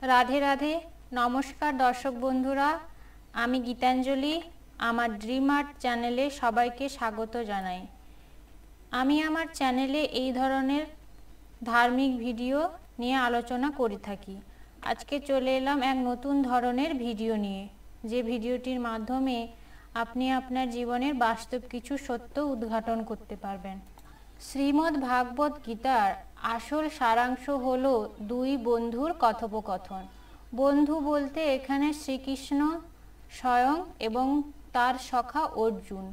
রাধে রাধে। নমস্কার দর্শক বন্ধুরা, আমি গীতাঞ্জলি। আমার ড্রিম আর্ট চ্যানেলে সবাইকে স্বাগত জানাই। আমি আমার চ্যানেলে এই ধরনের ধার্মিক ভিডিও নিয়ে আলোচনা করে থাকি। আজকে চলে এলাম এক নতুন ধরনের ভিডিও নিয়ে, যে ভিডিওটির মাধ্যমে আপনি আপনার জীবনের বাস্তব কিছু সত্য উদ্ঘাটন করতে পারবেন। শ্রীমদ্ ভাগবত গীতার আসল সারাংশ হলো দুই বন্ধুর কথোপকথন। বন্ধু বলতে এখানে শ্রীকৃষ্ণ স্বয়ং এবং তার সখা অর্জুন।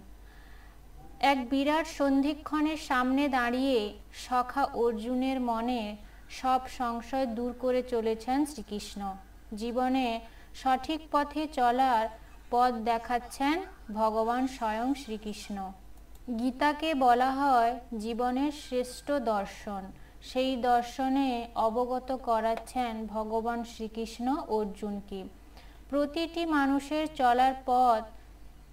এক বিরাট সন্ধিক্ষণের সামনে দাঁড়িয়ে সখা অর্জুনের মনে সব সংশয় দূর করে চলেছেন শ্রীকৃষ্ণ। জীবনে সঠিক পথে চলার পথ দেখাচ্ছেন ভগবান স্বয়ং শ্রীকৃষ্ণ। গীতাকে বলা হয় জীবনের শ্রেষ্ঠ দর্শন। সেই দর্শনে অবগত করাচ্ছেন ভগবান শ্রীকৃষ্ণ অর্জুনকে। প্রতিটি মানুষের চলার পথ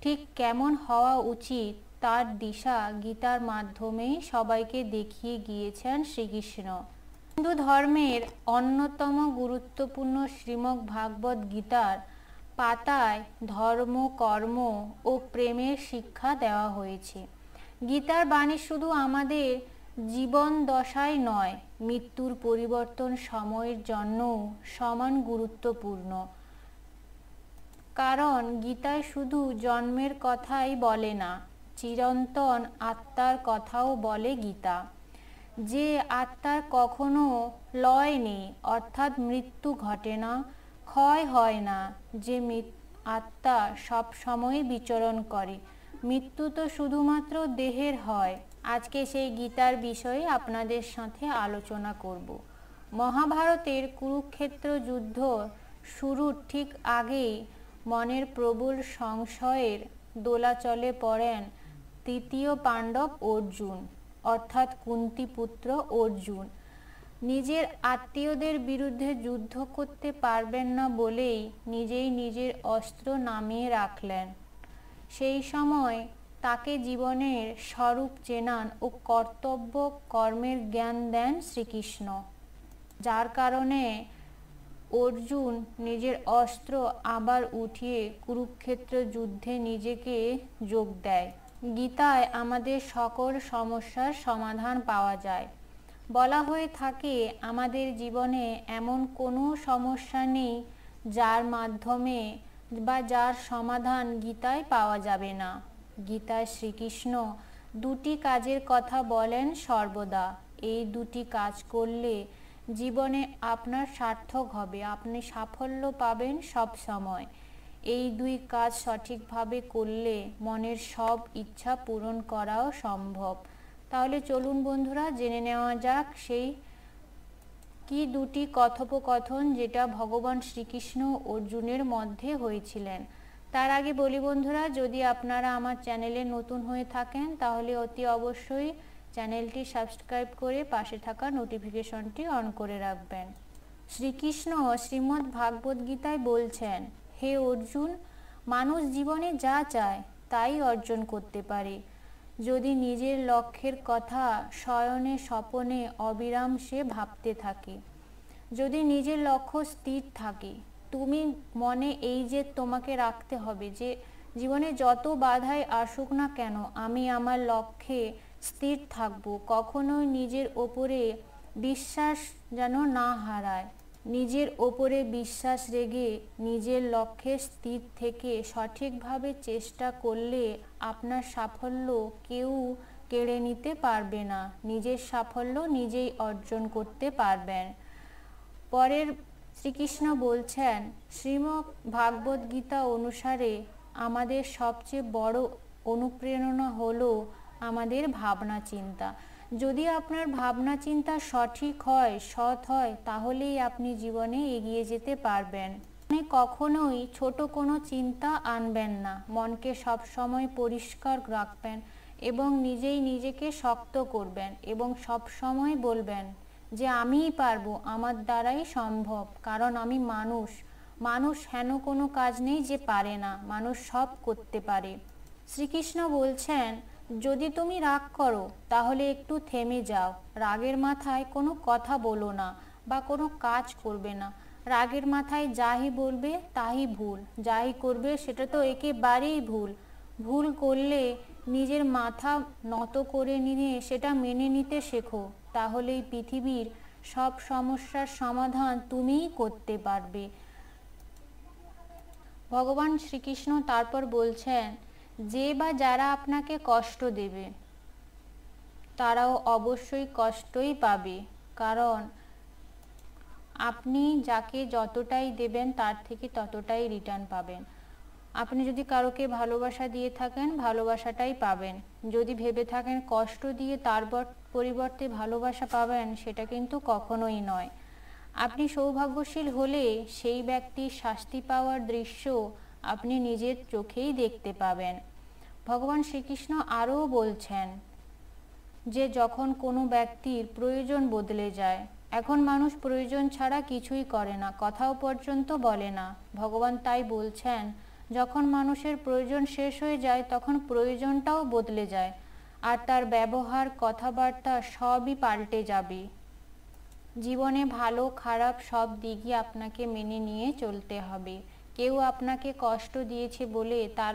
ঠিক কেমন হওয়া উচিত তার দিশা গীতার মাধ্যমেই সবাইকে দেখিয়ে গিয়েছেন শ্রীকৃষ্ণ। হিন্দু ধর্মের অন্যতম গুরুত্বপূর্ণ শ্রীমদ্ ভাগবত গীতার পাতায় ধর্ম, কর্ম ও প্রেমের শিক্ষা দেওয়া হয়েছে। গীতার বাণী শুধু আমাদের জীবন দশায় নয়, মৃত্যুর পরিবর্তন সময়ের জন্যও সমান গুরুত্বপূর্ণ। কারণ গীতায় শুধু জন্মের কথাই বলে না, চিরন্তন আত্মার কথাও বলে গীতা। যে আত্মার কখনো লয় নেই, অর্থাৎ মৃত্যু ঘটে না, ক্ষয় হয় না, যে আত্মা সব সময় বিচরণ করে। মৃত্যু তো শুধুমাত্র দেহের হয়। আজকে সেই গীতার বিষয়ে আপনাদের সাথে আলোচনা করব। মহাভারতের কুরুক্ষেত্র যুদ্ধ শুরুর ঠিক আগেই মনের প্রবল সংশয়ের দোলাচলে পড়েন তৃতীয় পাণ্ডব অর্জুন, অর্থাৎ কুন্তিপুত্র অর্জুন। নিজের আত্মীয়দের বিরুদ্ধে যুদ্ধ করতে পারবেন না বলেই নিজেই নিজের অস্ত্র নামিয়ে রাখলেন। সেই সময় তাকে জীবনের স্বরূপ চেনান ও কর্তব্য কর্মের জ্ঞান দেন শ্রীকৃষ্ণ, যার কারণে অর্জুন নিজের অস্ত্র আবার উঠিয়ে কুরুক্ষেত্র যুদ্ধে নিজেকে যোগ দেয়। গীতায় আমাদের সকল সমস্যার সমাধান পাওয়া যায়। বলা হয়ে থাকে আমাদের জীবনে এমন কোনো সমস্যা নেই যার মাধ্যমে বা যার সমাধান গীতায় পাওয়া যাবে না। গীতায় শ্রীকৃষ্ণ দুটি কাজের কথা বলেন সর্বদা। এই দুটি কাজ করলে জীবনে আপনার সার্থক হবে, আপনি সাফল্য পাবেন সব সময়। এই দুই কাজ সঠিকভাবে করলে মনের সব ইচ্ছা পূরণ করাও সম্ভব। তাহলে চলুন বন্ধুরা, জেনে নেওয়া যাক সেই কি দুটি কথোপকথন যেটা ভগবান শ্রীকৃষ্ণ অর্জুনের মধ্যে হয়েছিলেন। তার আগে বলি বন্ধুরা, যদি আপনারা আমার চ্যানেলে নতুন হয়ে থাকেন তাহলে অতি অবশ্যই চ্যানেলটি সাবস্ক্রাইব করে পাশে থাকা নোটিফিকেশনটি অন করে রাখবেন। শ্রীকৃষ্ণ শ্রীমদ্ ভাগবত গীতায় বলছেন, হে অর্জুন, মানুষ জীবনে যা চায় তাই অর্জন করতে পারে যদি নিজের লক্ষ্যের কথা শয়নে স্বপনে অবিরাম সে ভাবতে থাকে। যদি নিজের লক্ষ্য স্থির থাকে, তুমি মনে এই যে তোমাকে রাখতে হবে যে জীবনে যত বাধাই আসুক না কেন আমি আমার লক্ষ্যে স্থির থাকব, কখনোই নিজের ওপরে বিশ্বাস যেন না হারায়। নিজের ওপরে বিশ্বাস রেখে নিজের লক্ষ্যে স্থির থেকে সঠিকভাবে চেষ্টা করলে আপনার সাফল্য কেউ কেড়ে নিতে পারবে না। নিজের সাফল্য নিজেই অর্জন করতে পারবেন। পরের শ্রীকৃষ্ণ বলছেন, শ্রীমদ্ ভাগবত গীতা অনুসারে আমাদের সবচেয়ে বড় অনুপ্রেরণা হলো আমাদের ভাবনা চিন্তা। যদি আপনার ভাবনা চিন্তা সঠিক হয়, সৎ হয়, তাহলেই আপনি জীবনে এগিয়ে যেতে পারবেন। কখনোই ছোট কোনো চিন্তা আনবেন না। মনকে সব সময় পরিষ্কার রাখবেন এবং নিজেই নিজেকে শক্ত করবেন এবং সব সময় বলবেন যে আমিই পারবো, আমার দ্বারাই সম্ভব, কারণ আমি মানুষ। মানুষ হেন কোনো কাজ নেই যে পারে না, মানুষ সব করতে পারে। শ্রীকৃষ্ণ বলছেন, যদি তুমি রাগ করো তাহলে একটু থেমে যাও, রাগের মাথায় কোনো কথা বলো না বা কোনো কাজ করবে না। রাগের মাথায় যাই বলবে তাই ভুল, যাই করবে সেটা তো একেবারেই ভুল। ভুল করলে নিজের মাথা নত করে নিয়ে সেটা মেনে নিতে শেখো, তাহলেই পৃথিবীর সব সমস্যার সমাধান তুমিই করতে পারবে। ভগবান শ্রীকৃষ্ণ তারপর বলছেন, যে বা যারা আপনাকে কষ্ট দেবে তারাও অবশ্যই কষ্টই পাবে, কারণ আপনি যাকে যতটাই দেবেন তার থেকে ততটাই রিটার্ন পাবেন। আপনি যদি কারোকে ভালোবাসা দিয়ে থাকেন, ভালোবাসাটাই পাবেন। যদি ভেবে থাকেন কষ্ট দিয়ে তার পরিবর্তে ভালোবাসা পাবেন, সেটা কিন্তু কখনোই নয়। আপনি সৌভাগ্যশীল হলে সেই ব্যক্তির শাস্তি পাওয়ার দৃশ্য আপনি নিজের চোখেই দেখতে পাবেন। ভগবান শ্রীকৃষ্ণ আরও বলছেন যে যখন কোনো ব্যক্তির প্রয়োজন বদলে যায়, এখন মানুষ প্রয়োজন ছাড়া কিছুই করে না, কথাও পর্যন্ত বলে না। ভগবান তাই বলছেন, যখন মানুষের প্রয়োজন শেষ হয়ে যায় তখন প্রয়োজনটাও বদলে যায়, আর তার ব্যবহার, কথাবার্তা সবই পাল্টে যাবে। জীবনে ভালো খারাপ সব দিকই আপনাকে মেনে নিয়ে চলতে হবে। কেউ আপনাকে কষ্ট দিয়েছে বলে তার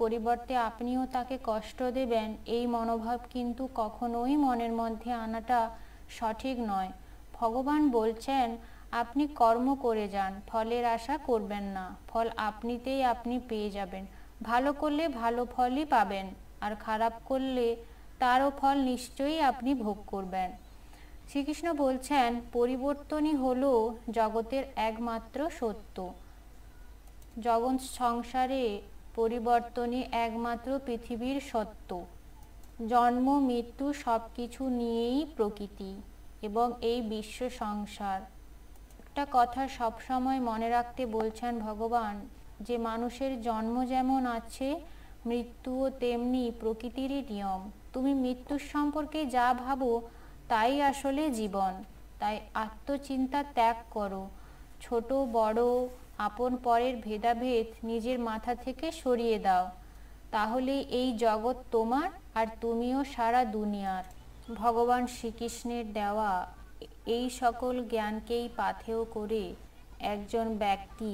পরিবর্তে আপনিও তাকে কষ্ট দেবেন, এই মনোভাব কিন্তু কখনোই মনের মধ্যে আনাটা সঠিক নয়। ভগবান বলছেন, আপনি কর্ম করে যান, ফলের আশা করবেন না, ফল আপনিতেই আপনি পেয়ে যাবেন। ভালো করলে ভালো ফলই পাবেন, আর খারাপ করলে তারও ফল নিশ্চয়ই আপনি ভোগ করবেন। শ্রীকৃষ্ণ বলছেন, পরিবর্তনই হলো জগতের একমাত্র সত্য। জগৎ সংসারে পরিবর্তনই একমাত্র পৃথিবীর সত্য। জন্ম মৃত্যু সব কিছু নিয়েই প্রকৃতি এবং এই বিশ্ব সংসার। একটা কথা সবসময় মনে রাখতে বলছেন ভগবান, যে মানুষের জন্ম যেমন আছে, মৃত্যুও তেমনি প্রকৃতিরই নিয়ম। তুমি মৃত্যুর সম্পর্কে যা ভাবো তাই আসলে জীবন। তাই আত্মচিন্তা ত্যাগ করো, ছোট বড় আপন পরের ভেদাভেদ নিজের মাথা থেকে সরিয়ে দাও, তাহলে এই জগৎ তোমার আর তুমিও সারা দুনিয়ার। ভগবান শ্রীকৃষ্ণের দেওয়া এই সকল জ্ঞানকেই পাথেয় করে একজন ব্যক্তি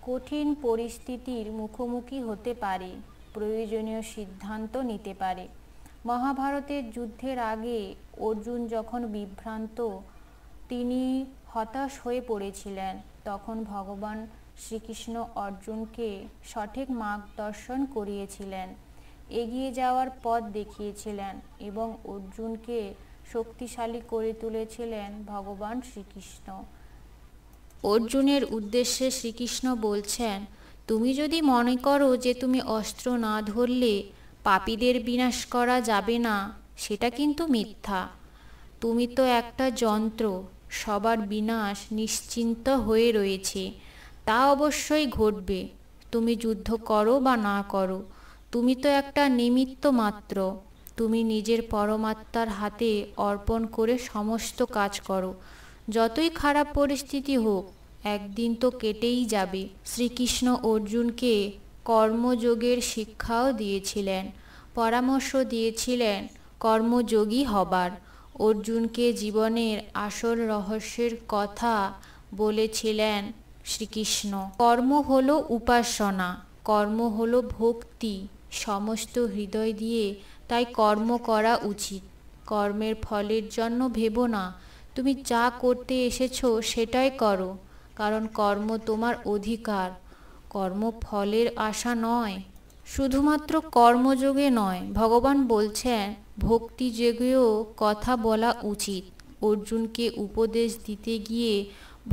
কঠিন পরিস্থিতির মুখোমুখি হতে পারে, প্রয়োজনীয় সিদ্ধান্ত নিতে পারে। মহাভারতের যুদ্ধের আগে অর্জুন যখন বিভ্রান্ত, তিনি হতাশ হয়ে পড়েছিলেন, তখন ভগবান শ্রীকৃষ্ণ অর্জুনকে সঠিক মার্গদর্শন করিয়েছিলেন, এগিয়ে যাওয়ার পথ দেখিয়েছিলেন এবং অর্জুনকে শক্তিশালী করে তুলেছিলেন ভগবান শ্রীকৃষ্ণ। অর্জুনের উদ্দেশ্যে শ্রীকৃষ্ণ বলছেন, তুমি যদি মনে করো যে তুমি অস্ত্র না ধরলে পাপীদের বিনাশ করা যাবে না, সেটা কিন্তু মিথ্যা। তুমি তো একটা যন্ত্র, সবার বিনাশ নিশ্চিন্ত হয়ে রয়েছে, তা অবশ্যই ঘটবে। তুমি যুদ্ধ করো বা না করো, তুমি তো একটা নিমিত্ত মাত্র। তুমি নিজের পরমাত্মার হাতে অর্পণ করে সমস্ত কাজ করো। যতই খারাপ পরিস্থিতি হোক, একদিন তো কেটেই যাবে। শ্রীকৃষ্ণ অর্জুনকে কর্মযোগের শিক্ষাও দিয়েছিলেন, পরামর্শ দিয়েছিলেন কর্মযোগী হবার। অর্জুনকে জীবনের আসল রহস্যের কথা বলেছিলেন শ্রীকৃষ্ণ। কর্ম হলো উপাসনা, কর্ম হলো ভক্তি, সমস্ত হৃদয় দিয়ে তাই কর্ম করা উচিত। কর্মের ফলের জন্য ভেবো না, তুমি যা করতে এসেছো সেটাই করো, কারণ কর্ম তোমার অধিকার, কর্ম ফলের আশা নয়। শুধুমাত্র কর্মযোগে নয়, ভগবান বলছেন ভক্তিযোগেও কথা বলা উচিত। অর্জুনকে উপদেশ দিতে গিয়ে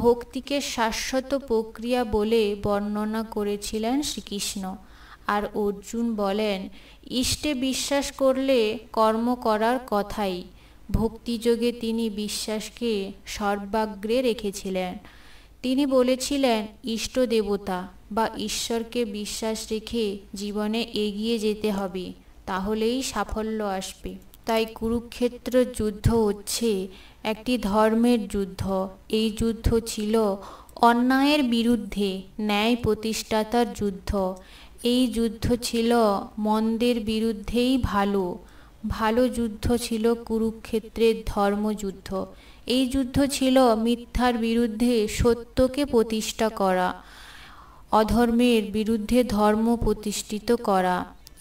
ভক্তিকে শাশ্বত প্রক্রিয়া বলে বর্ণনা করেছিলেন শ্রীকৃষ্ণ। আর অর্জুন বলেন, ইষ্টে বিশ্বাস করলে কর্ম করার কথাই। ভক্তিযোগে তিনি বিশ্বাসকে সর্বাগ্রে রেখেছিলেন। তিনি বলেছিলেন, ইষ্ট দেবতা বা ঈশ্বরকে বিশ্বাস রেখে জীবনে এগিয়ে যেতে হবে, তাহলেই সাফল্য আসবে। তাই কুরুক্ষেত্র যুদ্ধ হচ্ছে একটি ধর্মের যুদ্ধ। এই যুদ্ধ ছিল অন্যায়ের বিরুদ্ধে ন্যায় প্রতিষ্ঠাতার যুদ্ধ। এই যুদ্ধ ছিল মন্দের বিরুদ্ধেই ভালো। ভালো যুদ্ধ ছিল কুরুক্ষেত্রের ধর্মযুদ্ধ। এই যুদ্ধ ছিল মিথ্যার বিরুদ্ধে সত্যকে প্রতিষ্ঠা করা, অধর্মের বিরুদ্ধে ধর্ম প্রতিষ্ঠিত করা।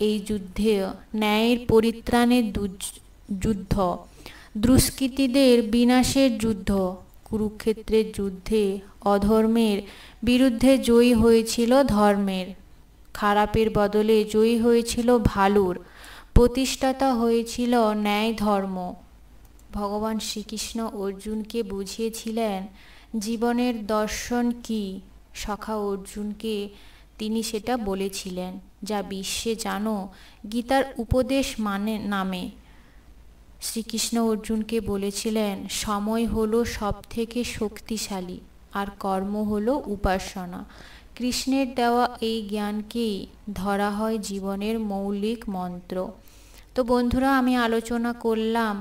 এই যুদ্ধে ন্যায়ের পরিত্রাণের যুদ্ধ, দুষ্কৃতীদের বিনাশের যুদ্ধ। কুরুক্ষেত্রের যুদ্ধে অধর্মের বিরুদ্ধে জয়ী হয়েছিল ধর্মের, খারাপের বদলে জয়ী হয়েছিল ভালোর, প্রতিষ্ঠাতা হয়েছিল ন্যায় ধর্ম। ভগবান শ্রীকৃষ্ণ অর্জুনকে বুঝিয়েছিলেন জীবনের দর্শন কি। সখা অর্জুনকে তিনি সেটা বলেছিলেন, যা বিশ্বে জানো গীতার উপদেশ মানে নামে। শ্রীকৃষ্ণ অর্জুনকে বলেছিলেন সময় হলো সব থেকে শক্তিশালী, আর কর্ম হলো উপাসনা। কৃষ্ণের দেওয়া এই জ্ঞানকেই ধরা হয় জীবনের মৌলিক মন্ত্র। তো বন্ধুরা, আমি আলোচনা করলাম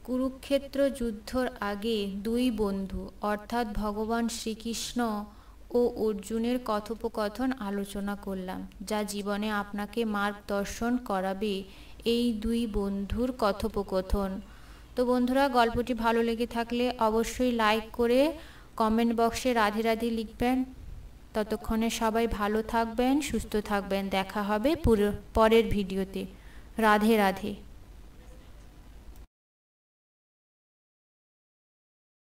কুরুক্ষেত্র যুদ্ধর আগে দুই বন্ধু অর্থাৎ ভগবান শ্রীকৃষ্ণ ও অর্জুনের কথোপকথন আলোচনা করলাম, যা জীবনে আপনাকে মার্গদর্শন করাবে এই দুই বন্ধুর কথোপকথন। তো বন্ধুরা, গল্পটি ভালো লেগে থাকলে অবশ্যই লাইক করে কমেন্ট বক্সে রাধে রাধে লিখবেন। ততক্ষণে সবাই ভালো থাকবেন, সুস্থ থাকবেন। দেখা হবে পরের ভিডিওতে। রাধে রাধে।